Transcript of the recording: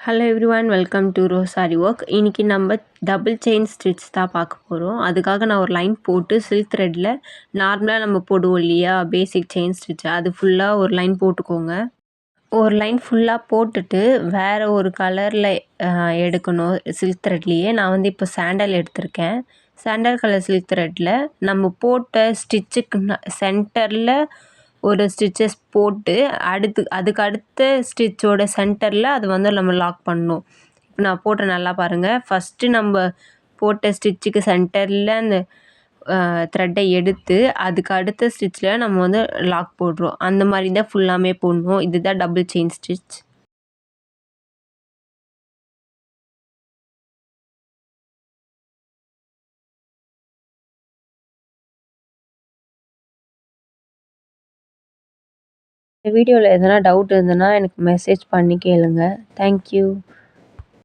Hello everyone welcome to Rosary work. இன்றைக்கி நம்ம double chain stitch தான் பார்க்க போகிறோம். அதுக்காக நான் ஒரு லைன் போட்டு சில்க் த்ரெட்டில் நார்மலாக நம்ம போடுவோம் இல்லையா, பேசிக் செயின் ஸ்டிச், அது ஃபுல்லாக ஒரு லைன் போட்டுக்கோங்க. ஒரு லைன் ஃபுல்லாக போட்டுட்டு வேறு ஒரு கலரில் எடுக்கணும். சில்க் த்ரெட்லேயே நான் வந்து இப்போ சாண்டல் எடுத்திருக்கேன். சாண்டல் கலர் சில்க் த்ரெட்டில் நம்ம போட்ட ஸ்டிச்சுக்கு சென்டரில் ஒரு ஸ்டிச்சஸ் போட்டு அதுக்கு அடுத்த ஸ்டிச்சோட சென்டரில் அது வந்து நம்ம லாக் பண்ணணும். இப்போ நான் போட்டேன், நல்லா பாருங்கள். ஃபஸ்ட்டு நம்ம போட்ட ஸ்டிச்சுக்கு சென்டரில் அந்த த்ரெட்டை எடுத்து அதுக்கு அடுத்த ஸ்டிச்சில் நம்ம வந்து லாக் போடுறோம். அந்த மாதிரி தான் ஃபுல்லாமே போடணும். இதுதான் டபுள் செயின் ஸ்டிச். இந்த வீடியோவில் எதனா டவுட் இருந்ததுன்னா எனக்கு மெசேஜ் பண்ணி கேளுங்க. தேங்க்யூ.